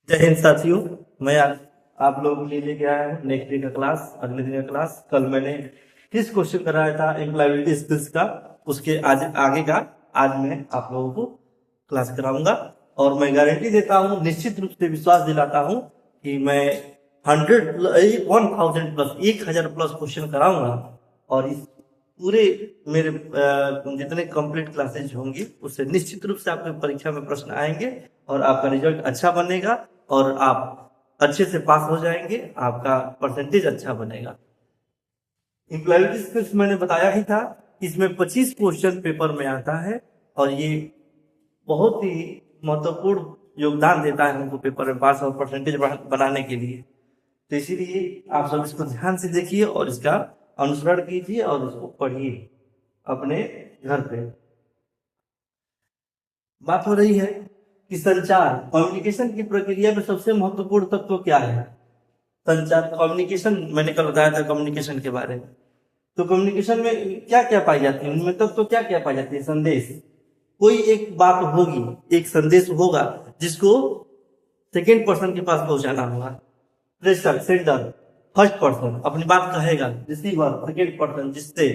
जय हिंद साथियों। मैं आज आप लोगों के लिए लेके आया हूँ नेक्स्ट डे का क्लास, अगले दिन का क्लास। कल मैंने किस क्वेश्चन कराया था एम्प्लॉयबिलिटी स्किल्स का, उसके आज आगे का आज मैं आप लोगों को क्लास कराऊंगा। और मैं गारंटी देता हूँ, निश्चित रूप से विश्वास दिलाता हूँ कि मैं 1000 प्लस 1000 प्लस क्वेश्चन कराऊंगा। और इस पूरे मेरे जितने कंप्लीट क्लासेज होंगी उससे निश्चित रूप से आपके परीक्षा में प्रश्न आएंगे और आपका रिजल्ट अच्छा बनेगा और आप अच्छे से पास हो जाएंगे, आपका परसेंटेज अच्छा बनेगा। एम्प्लॉयबिलिटी स्किल्स मैंने बताया ही था, इसमें 25 क्वेश्चन पेपर में आता है और ये बहुत ही महत्वपूर्ण योगदान देता है हमको पेपर में पास और परसेंटेज बनाने के लिए। तो इसीलिए आप सब इसको ध्यान से देखिए और इसका अनुसरण कीजिए और इसको पढ़िए अपने घर पे। बात हो रही है कि संचार कम्युनिकेशन की प्रक्रिया में सबसे महत्वपूर्ण तत्व क्या है। संचार कम्युनिकेशन मैंने कल बताया था कम्युनिकेशन के बारे में। तो कम्युनिकेशन में क्या क्या पाई जाती है, उनमें तत्व क्या क्या पाई जाती है। संदेश, कोई एक बात होगी, एक संदेश होगा जिसको सेकेंड पर्सन के पास पहुंचाना होगा। प्रेषक सेंडर, फर्स्ट पर्सन अपनी बात कहेगा, रिसीवर सेकेंड पर्सन जिससे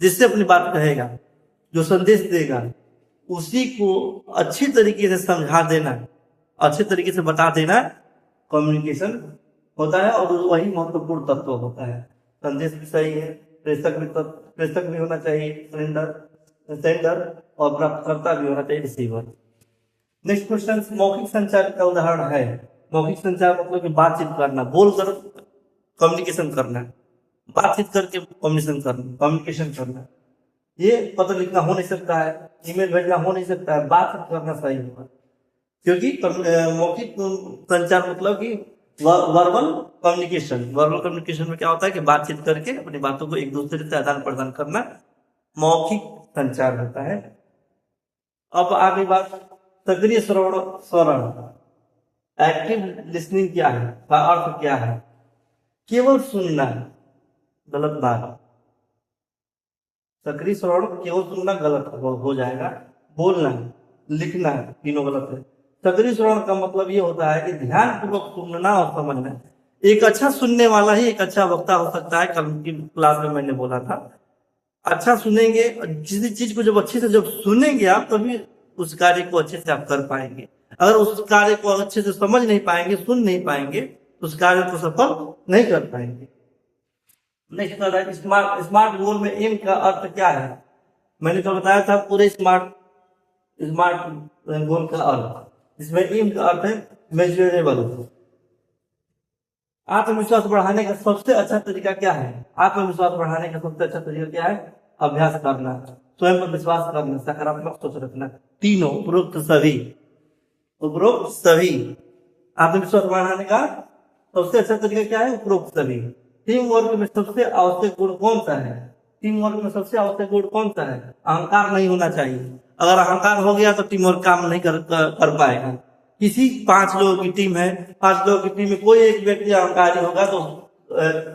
जिससे अपनी बात कहेगा, जो संदेश देगा उसी को अच्छी तरीके से समझा देना, अच्छे तरीके से बता देना कम्युनिकेशन होता है और वही महत्वपूर्ण तत्व होता है। संदेश भी सही है, प्रेषक भी होना चाहिए, सेंडर और प्राप्तकर्ता भी होना चाहिए, रिसीवर। नेक्स्ट क्वेश्चन, मौखिक संचार का उदाहरण है। मौखिक संचार मतलब कि बातचीत करना, बोलकर कम्युनिकेशन करना, बातचीत करके कम्युनिकेशन करना। ये पत्र लिखना हो नहीं सकता है, ईमेल भेजना हो नहीं सकता है, बात करना सही होगा। क्योंकि मौखिक संचार मतलब कि वर्बल कम्युनिकेशन में क्या होता है कि बातचीत करके अपनी बातों को एक दूसरे से आदान प्रदान करना मौखिक संचार होता है। अब आगे बात, सक्रिय श्रवण एक्टिव लिसनिंग क्या है, का अर्थ क्या है। केवल सुनना गलत बात, सक्रिय श्रवण केवल सुनना गलत हो जाएगा। बोलना, लिखना तीनों गलत है। सक्रिय श्रवण का मतलब ये होता है कि ध्यान पूर्वक सुनना और समझना। एक अच्छा सुनने वाला ही एक अच्छा वक्ता हो सकता है। कल की क्लास में मैंने बोला था, अच्छा सुनेंगे, किसी चीज को जब अच्छे से जब सुनेंगे आप तभी उस कार्य को अच्छे से आप कर पाएंगे। अगर उस कार्य को अच्छे से समझ नहीं पाएंगे, सुन नहीं पाएंगे तो उस कार्य को सफल नहीं कर पाएंगे। नेक्स्ट आता है स्मार्ट गोल में एम का अर्थ क्या है। मैंने तो बताया था पूरे स्मार्ट गोल का अर्थ, इसमें एम का अर्थ है मेजरेबल। आत्मविश्वास बढ़ाने का सबसे अच्छा तरीका क्या है। आत्मविश्वास बढ़ाने का सबसे अच्छा तरीका क्या है, अभ्यास करना, स्वयं पर विश्वास करना, सकारात्मक सोच रखना। तीनों उपरोक्त सभी आत्मविश्वास बढ़ाने का सबसे अच्छा तरीका क्या है, उपरोक्त सभी। टीम वर्क में सबसे आवश्यक गुण कौन सा है। टीम वर्क में सबसे आवश्यक गुण कौन सा है, अहंकार नहीं होना चाहिए। अगर अहंकार हो गया तो टीम वर्क काम नहीं कर पाएगा। किसी 5 लोगों की टीम है, 5 लोगों की टीम में कोई एक व्यक्ति अहंकारी होगा तो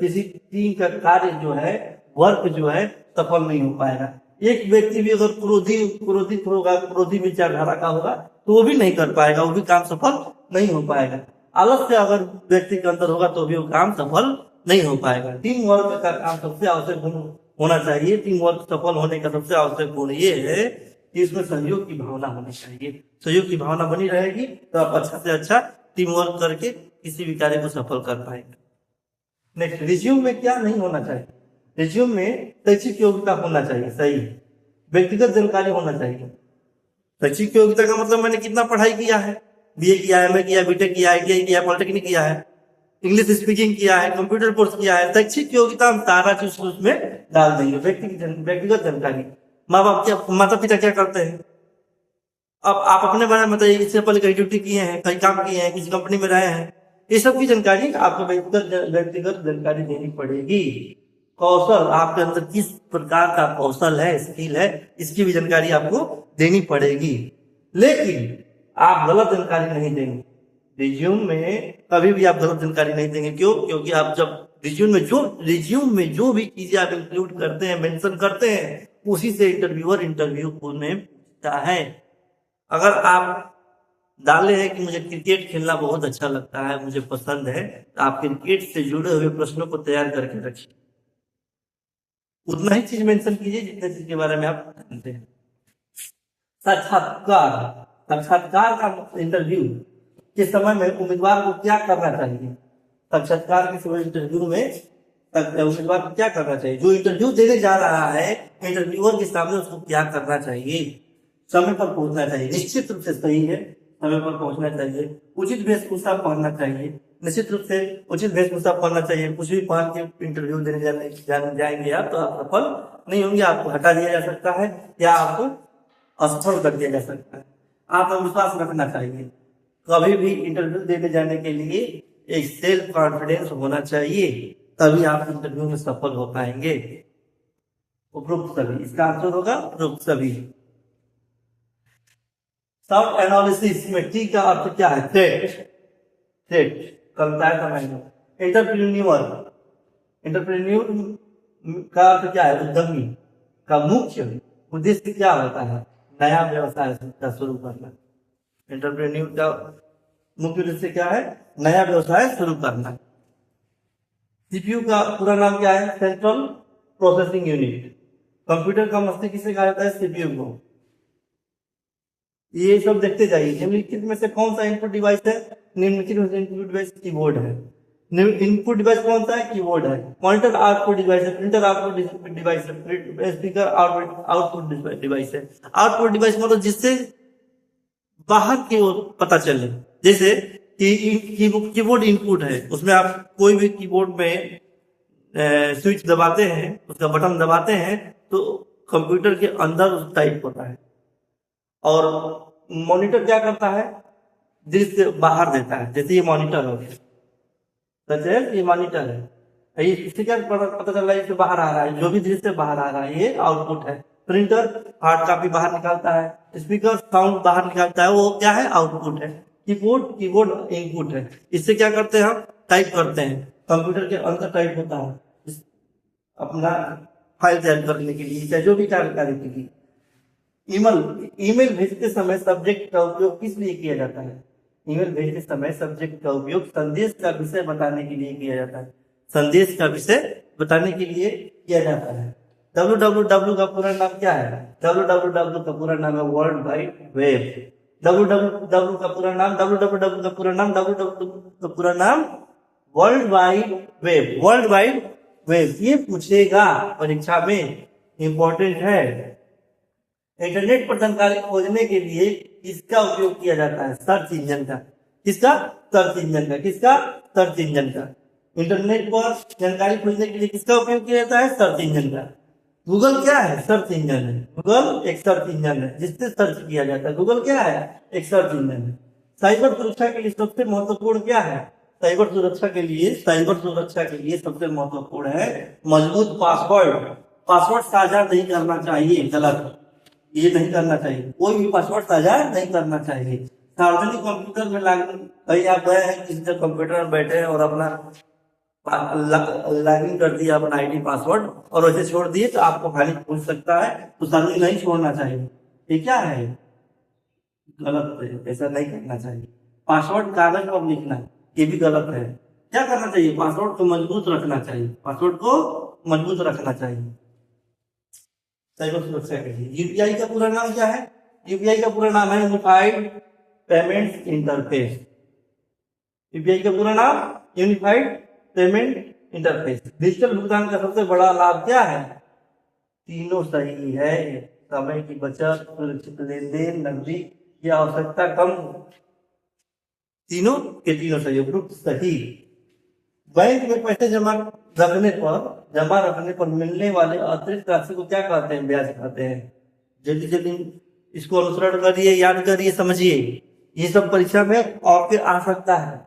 किसी टीम का कार्य जो है, वर्क जो है सफल नहीं हो पाएगा। एक व्यक्ति भी अगर क्रोधित होगा, क्रोधी विचारधारा का होगा तो वो भी नहीं कर पाएगा, वो भी काम सफल नहीं हो पाएगा। आलस्य अगर व्यक्ति के अंदर होगा तो भी वो काम सफल नहीं हो पाएगा। टीम वर्क का काम सबसे आवश्यक गुण होना चाहिए। टीम वर्क सफल होने का सबसे आवश्यक गुण ये है कि इसमें सहयोग की भावना होनी चाहिए। सहयोग की भावना बनी रहेगी तो आप अच्छा से अच्छा टीम वर्क करके किसी भी कार्य को सफल कर पाएंगे। नेक्स्ट, रिज्यूम में क्या नहीं होना चाहिए। रिज्यूम में शैक्षिक योग्यता होना चाहिए, सही। व्यक्तिगत जानकारी होना चाहिए। शैक्षिक योग्यता का मतलब मैंने कितना पढ़ाई किया है, बीए किया है, एमए किया, बीटेक किया, आईटीआई किया, पॉलिटेक्निक किया है, इंग्लिश स्पीकिंग किया है, कंप्यूटर कोर्स किया है। शैक्षिक योग्यता हम सारा चीज उसमें डाल देंगे। व्यक्तिगत जानकारी, माँ बाप क्या, माता पिता क्या करते हैं। अब आप अपने बारे में बताइए, इससे पहले कहीं ड्यूटी किए हैं, कहीं काम किए हैं, किसी कंपनी में रहे हैं, ये सब की जानकारी आपको व्यक्तिगत जानकारी देनी पड़ेगी। कौशल, आपके अंदर किस प्रकार का कौशल है, स्किल है, इसकी भी जानकारी आपको देनी पड़ेगी। लेकिन आप गलत जानकारी नहीं देंगे। रिज्यूम में कभी भी आप गलत जानकारी नहीं देंगे। क्यों? क्योंकि आप जब रिज्यूम में जो भी चीजें आप इंक्लूड करते हैं, मेंशन करते हैं, उसी से इंटरव्यूअर इंटरव्यू में पूछता है। अगर आप डाले हैं कि मुझे क्रिकेट खेलना बहुत अच्छा लगता है, मुझे पसंद है। तो आप क्रिकेट से जुड़े हुए प्रश्नों को तैयार करके रखिए। उतना ही चीज मेंशन कीजिए जितने चीज के बारे में आप जानते हैं। साक्षात्कार। साक्षात्कार का इंटरव्यू के समय में उम्मीदवार को क्या करना चाहिए? साक्षात्कार के समय इंटरव्यू में उम्मीदवार को क्या करना चाहिए? जो इंटरव्यू देने जा रहा है, इंटरव्यूअर के सामने उसको क्या करना चाहिए? समय पर पहुंचना चाहिए, निश्चित रूप से सही है। समय पर पहुंचना चाहिए, उचित वेशभूषा पहनना चाहिए, निश्चित रूप से उचित वेशभूषा पहनना चाहिए। कुछ भी पहन के इंटरव्यू देने जाएंगे आप तो आप सफल नहीं होंगे, आपको हटा दिया जा सकता है या आपको असफल कर दिया जा सकता है। आत्मविश्वास रखना चाहिए। कभी भी इंटरव्यू देने जाने के लिए एक सेल्फ कॉन्फिडेंस होना चाहिए, तभी आप इंटरव्यू में सफल हो पाएंगे। उपरोक्त सभी, इसका आंसर होगा उपरोक्त सभी। शॉर्ट एनालिसिस में टी का अर्थ क्या है? थ्रेट। थ्रेट कल बताया था मैंने। एंटरप्रेन्योर, एंटरप्रेन्योर का अर्थ क्या है? उद्यमी का मुख्य उद्देश्य क्या होता है? नया व्यवसाय का शुरू करना। एंटरप्रेन्योर का मुख्य उद्देश्य क्या है? नया व्यवसाय शुरू करना। सीपीयू का पूरा नाम क्या है? Central processing unit. कंप्यूटर का मस्तिष्क किसे कहा जाता है? सीपीयू को। ये सब देखते जाइए। निम्नलिखित में से कौन सा इनपुट डिवाइस है? निम्नलिखित में से इनपुट डिवाइस कीबोर्ड है। इनपुट डिवाइस कौन सा है? कीबोर्ड है। मॉनिटर आउटपुट डिवाइस है। प्रिंटर आउटपुट डिवाइस है। स्पीकर आउटपुट डिवाइस है। आउटपुट डिवाइस मतलब जिससे बाहर की ओर पता चले। जैसे कीबोर्ड इनपुट है, उसमें आप कोई भी कीबोर्ड में स्विच दबाते हैं, उसका बटन दबाते हैं तो कंप्यूटर के अंदर टाइप होता है। और मॉनिटर क्या करता है? दृश्य बाहर देता है। जैसे ये मॉनिटर हो गया, जैसे ये मॉनिटर है, इससे क्या पता चल रहा है? इससे बाहर आ रहा है, जो भी दृश्य बाहर आ रहा है ये आउटपुट है। प्रिंटर हार्ड कॉपी बाहर निकालता है। स्पीकर साउंड बाहर निकालता है, वो क्या है? आउटपुट है। कीबोर्ड इनपुट है। इससे क्या करते हैं? हम टाइप करते हैं, कंप्यूटर के अंदर टाइप होता है अपना फाइल तैयार करने के लिए, चाहे जो भी कार्य के लिए। ईमेल भेजते समय सब्जेक्ट का उपयोग किस लिए किया जाता है? ईमेल भेजते समय सब्जेक्ट का उपयोग संदेश का विषय बताने के लिए किया जाता है। संदेश का विषय बताने के लिए किया जाता है। www का पूरा नाम क्या है? www का पूरा नाम है वर्ल्ड वाइड वेब। www का पूरा नाम www का पूरा नाम world wide web. World wide web ये पूछेगा परीक्षा में, इंपॉर्टेंट है। इंटरनेट पर जानकारी खोजने के लिए किसका उपयोग किया जाता है? सर्च इंजन का। किसका? सर्च इंजन का। किसका? सर्च इंजन का। इंटरनेट पर जानकारी खोजने के लिए किसका उपयोग किया जाता है? सर्च इंजन का। गूगल क्या है? सर्च इंजन है। गूगल एक सर्च इंजन है जिससे सर्च किया जाता है। गूगल क्या है? एक सर्च इंजन है। साइबर सुरक्षा के लिए सबसे महत्वपूर्ण क्या है? साइबर सुरक्षा के लिए सबसे महत्वपूर्ण है मजबूत पासवर्ड। पासवर्ड साझा नहीं करना चाहिए, गलत, ये नहीं करना चाहिए। कोई भी पासवर्ड साझा नहीं करना चाहिए। सार्वजनिक कंप्यूटर में कहीं आप गए हैं, किसी से कंप्यूटर में बैठे हैं और अपना लॉगिन कर दिया अपना आईडी पासवर्ड और वैसे छोड़ दिए तो आपको खाली पूछ सकता है, तो सार्वजनिक नहीं छोड़ना चाहिए। ये क्या है? गलत है, ऐसा नहीं करना चाहिए। पासवर्ड कागज पर लिखना ये भी गलत है। क्या करना चाहिए? पासवर्ड को मजबूत रखना चाहिए। पासवर्ड को मजबूत रखना चाहिए साइबर सुरक्षा के लिए। यूपीआई का पूरा नाम क्या है? यूपीआई का पूरा नाम है यूनिफाइड पेमेंट इंटरफेस। यूपीआई का पूरा नाम यूनिफाइड पेमेंट इंटरफेस। डिजिटल भुगतान का सबसे बड़ा लाभ क्या है? तीनों सही है। समय की बचत, सुरक्षित लेन देन, नकदी की आवश्यकता कम, तीनों के तीनों सही। ग्रुप सही। बैंक में पैसे जमा रखने पर मिलने वाले अतिरिक्त राशि को क्या कहते हैं? ब्याज कहते हैं। जल्दी जल्दी इसको अनुसरण करिए, याद करिए, समझिए। ये सब परीक्षा में आपके आ सकता है,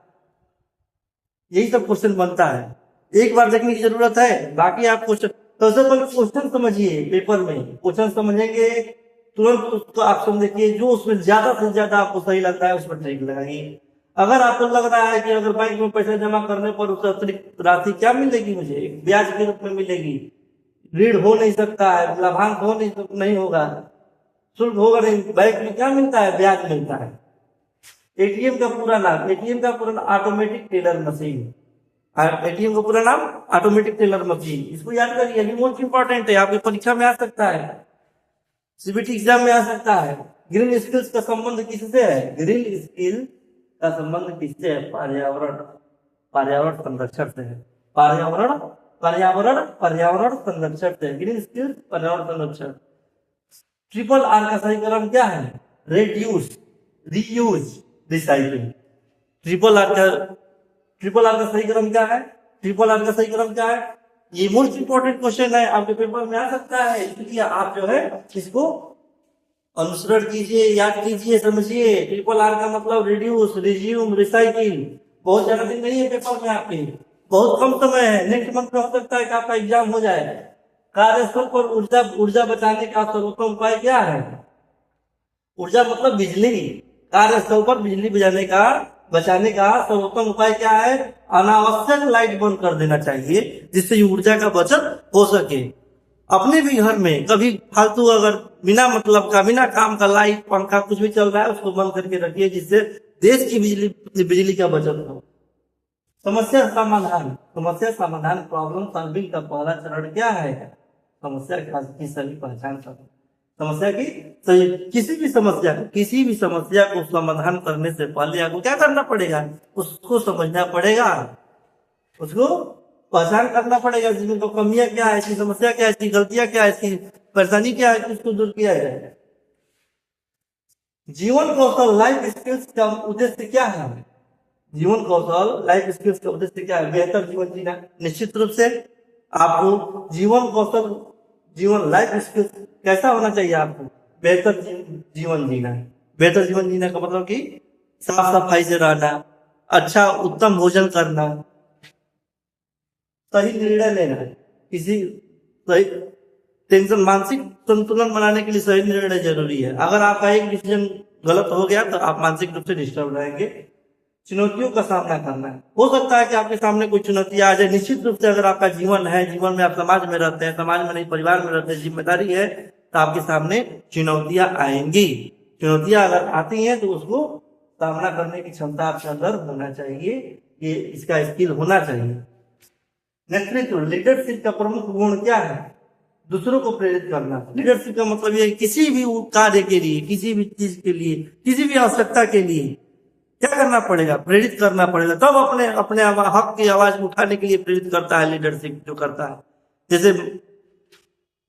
यही सब क्वेश्चन बनता है। एक बार देखने की जरूरत है, बाकी आप क्वेश्चन सबसे पहले क्वेश्चन समझिए। पेपर में क्वेश्चन समझेंगे तुरंत उसको आप समझिए, जो उसमें ज्यादा से ज्यादा आपको सही लगता है उसमें ठीक लगाइए। अगर आपको लग रहा है कि अगर बैंक में पैसा जमा करने पर उससे अतिरिक्त राशि क्या मिलेगी, मुझे ब्याज के रूप में मिलेगी, ऋण हो नहीं सकता है, लाभांश नहीं होगा, शुल्क होगा नहीं, बैंक में क्या मिलता है? ब्याज मिलता है। एटीएम का पूरा नाम, एटीएम का पूरा नाम ऑटोमेटिक टेलर मशीन। एटीएम का पूरा नाम ऑटोमेटिक टेलर मशीन। इसको याद करिए, अभी मोस्ट इंपॉर्टेंट है, आपकी परीक्षा में आ सकता है, सीबीटी एग्जाम में आ सकता है। ग्रीन स्किल्स का संबंध किससे है? ग्रीन स्किल का संबंध किससे है? पर्यावरण, पर्यावरण संरक्षण से है। पर्यावरण पर्यावरण पर्यावरण संरक्षण से। ग्रीन स्किल्स पर्यावरण संरक्षण। ट्रिपल आर का सही क्रम क्या है? Reduce, reuse, recycle. Triple R का सही क्रम क्या है? ट्रिपल आर का सही क्रम क्या है? ये मोस्ट इंपॉर्टेंट क्वेश्चन है, आपके पेपर में आ सकता है, इसलिए आप जो है इसको अनुसरण कीजिए, याद कीजिए, समझिए। ट्रिपल आर का मतलब रिड्यूस, रिज्यूम, रिसाइकिल। बहुत ज्यादा दिन नहीं है पेपर में, आपके बहुत कम समय है, नेक्स्ट मंथ में हो सकता है कि आपका एग्जाम हो जाए। कार्यस्थल पर ऊर्जा बचाने का सर्वोत्तम उपाय क्या है? ऊर्जा मतलब बिजली। कार्यस्थल पर बिजली बचाने का सर्वोत्तम उपाय क्या है? अनावश्यक लाइट बंद कर देना चाहिए, जिससे ऊर्जा का बचत हो सके। अपने भी घर में कभी फालतू अगर बिना मतलब का, बिना काम का लाइट, पंखा कुछ भी चल रहा है, उसको बंद करके रखिए, जिससे देश की बिजली का बचत हो। समस्या समाधान प्रॉब्लम सॉल्विंग का पहला चरण क्या है? समस्या की सही पहचान करना। समस्या की सही, किसी भी समस्या को समाधान करने से पहले आपको क्या करना पड़ेगा? उसको समझना पड़ेगा, उसको पहचान करना पड़ेगा, जिसमें तो कमियां क्या है, इसकी समस्या क्या है, इसकी गलतियां क्या है, इसकी परेशानी क्या है, उसको दूर किया जाए। जीवन कौशल लाइफ स्किल्स का उद्देश्य क्या है? जीवन कौशल लाइफ स्किल्स का उद्देश्य क्या है? बेहतर जीवन जीना। निश्चित रूप से आपको जीवन लाइफ स्किल्स कैसा होना चाहिए? आपको बेहतर जीवन जीना। बेहतर जीवन जीना का मतलब कि साफ सफाई से रहना, अच्छा उत्तम भोजन करना, सही निर्णय लेना, किसी सही टेंशन, मानसिक संतुलन बनाने के लिए सही निर्णय जरूरी है। अगर आपका एक डिसीजन गलत हो गया तो आप मानसिक रूप से डिस्टर्ब रहेंगे। चुनौतियों का सामना करना है। हो सकता है कि आपके सामने कोई चुनौती आ जाए। निश्चित रूप से अगर आपका जीवन है, जीवन में आप समाज में रहते हैं, समाज में नहीं परिवार में रहते हैं, जिम्मेदारी है, तो आपके सामने चुनौतियां आएंगी। चुनौतियां अगर आती हैं तो उसको सामना करने की क्षमता आपके अंदर होना चाहिए, ये इसका स्किल होना चाहिए। नेतृत्व, लीडरशिप का प्रमुख गुण क्या है? दूसरों को प्रेरित करना। लीडरशिप का मतलब ये किसी भी कार्य के लिए, किसी भी चीज के लिए, किसी भी आवश्यकता के लिए क्या करना पड़ेगा? प्रेरित करना पड़ेगा। तब अपने हक की आवाज उठाने के लिए प्रेरित करता है लीडरशिप जो करता है। जैसे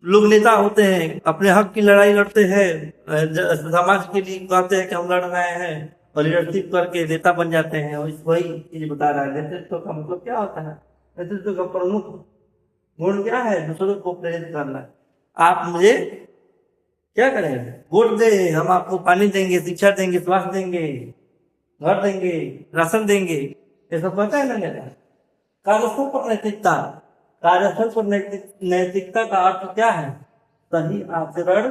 लोग नेता होते हैं, अपने हक की लड़ाई लड़ते हैं, समाज के लिए कहते हैं कि हम लड़ रहे हैं, और लीडरशिप करके नेता बन जाते हैं। वही चीज बता रहा है। नेतृत्व का मतलब क्या होता है? नेतृत्व का प्रमुख गुण क्या है? दूसरों को प्रेरित करना। आप मुझे क्या करेंगे? वोट दे, हम आपको पानी देंगे, शिक्षा देंगे, स्वास्थ्य देंगे, घर देंगे, राशन देंगे, ये सब पता है ना। कार्यस्थल पर नैतिकता, कार्यस्थल पर नैतिकता का अर्थ क्या है? सही आचरण,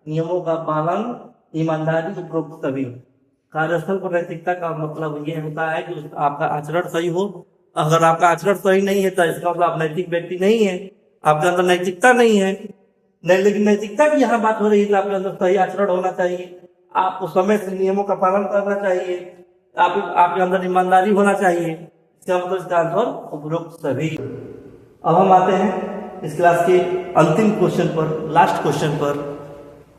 नियमों का पालन, ईमानदारी, उपरोक्त सभी। कार्यस्थल पर नैतिकता का मतलब ये होता है कि आपका आचरण सही हो। अगर आपका आचरण सही नहीं है तो इसका मतलब आप नैतिक व्यक्ति नहीं है, आपके अंदर नैतिकता नहीं है। लेकिन नैतिकता की यहाँ बात हो रही है कि आपके अंदर सही आचरण होना चाहिए, आपको समय से नियमों का पालन करना चाहिए, आपके अंदर ईमानदारी होना चाहिए। इसका मतलब इसका आंसर उपरोक्त सभी। अब हम आते हैं इस क्लास के अंतिम क्वेश्चन पर, लास्ट क्वेश्चन पर,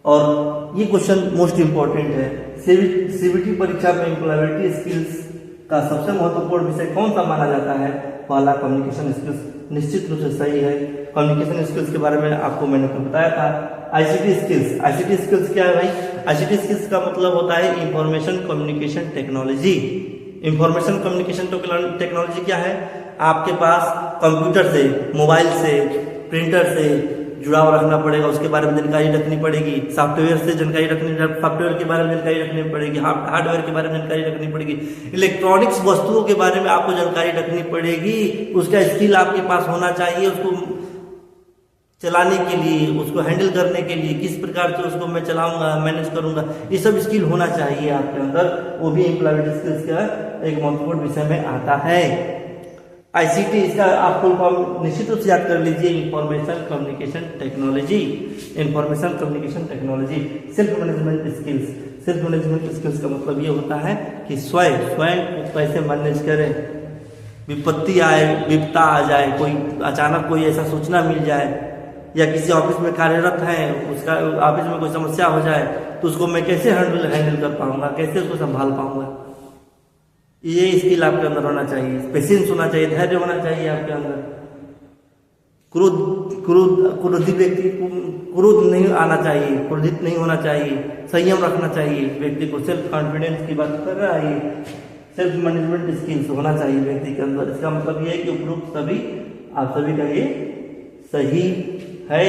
और ये क्वेश्चन मोस्ट इंपॉर्टेंट है। सीबीटी परीक्षा में एम्प्लॉयबिलिटी स्किल्स का सबसे महत्वपूर्ण विषय कौन सा माना जाता है? पहला कम्युनिकेशन स्किल्स। निश्चित रूप से सही है। कम्युनिकेशन स्किल्स के बारे में आपको मैंने बताया था। आईसीटी स्किल्स, आईसीटी स्किल्स क्या है भाई? आईसीटी स्किल्स का मतलब होता है information communication technology. Information communication technology क्या है? आपके पास कंप्यूटर से, मोबाइल से, प्रिंटर से जुड़ाव रखना पड़ेगा, उसके बारे में जानकारी रखनी पड़ेगी। सॉफ्टवेयर से जानकारी सॉफ्टवेयर के बारे में जानकारी रखनी पड़ेगी, हार्डवेयर के बारे में जानकारी रखनी पड़ेगी, इलेक्ट्रॉनिक्स वस्तुओं के बारे में आपको जानकारी रखनी पड़ेगी। उसका स्किल आपके पास होना चाहिए, उसको चलाने के लिए, उसको हैंडल करने के लिए, किस प्रकार से उसको मैं चलाऊंगा, मैनेज करूंगा, ये सब स्किल होना चाहिए आपके अंदर। वो भी एम्प्लॉयबिलिटी स्किल्स का एक महत्वपूर्ण विषय में आता है। आईसीटी, इसका आप फुल फॉर्म निश्चित रूप से याद कर लीजिए, information communication technology. Information communication technology. Self management skills, self management skills का मतलब ये होता है कि स्वयं को कैसे मैनेज करें। विपत्ति आए, विपदा आ जाए, कोई अचानक कोई ऐसा सूचना मिल जाए, या किसी ऑफिस में कार्यरत हैं, उसका ऑफिस में कोई समस्या हो जाए तो उसको मैं कैसे हैंडल कर पाऊंगा, कैसे उसको संभाल पाऊंगा। ये स्किल आपके अंदर होना चाहिए। पेशेंस होना चाहिए, धैर्य होना चाहिए आपके अंदर। क्रोधी व्यक्ति को क्रोध नहीं आना चाहिए, क्रोधित नहीं होना चाहिए, संयम रखना चाहिए व्यक्ति को। सेल्फ कॉन्फिडेंस की बात कर रहा है, सेल्फ मैनेजमेंट स्किल्स होना चाहिए व्यक्ति के अंदर। इसका मतलब ये है कि उपरोक्त सभी आप सभी का ये सही है।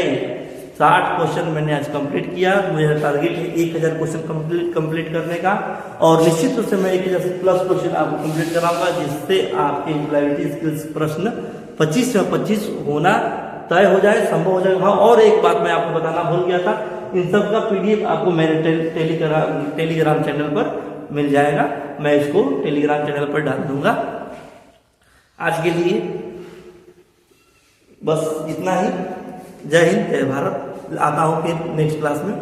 60 क्वेश्चन मैंने आज कंप्लीट किया। मेरा टारगेट है 1000 क्वेश्चन कंप्लीट करने का, और निश्चित रूप से मैं 1000 प्लस क्वेश्चन आपको कंप्लीट कराऊंगा, जिससे आपके एम्प्लॉयबिलिटी स्किल्स प्रश्न 25 में 25 होना तय हो जाए, संभव हो जाए। हाँ, और एक बात मैं आपको बताना भूल गया था, इन सब का PDF आपको मेरे टेलीग्राम चैनल पर मिल जाएगा। मैं इसको टेलीग्राम चैनल पर डाल दूंगा। आज के लिए बस इतना ही। जय हिंद, जय भारत। आता हूँ फिर नेक्स्ट क्लास में।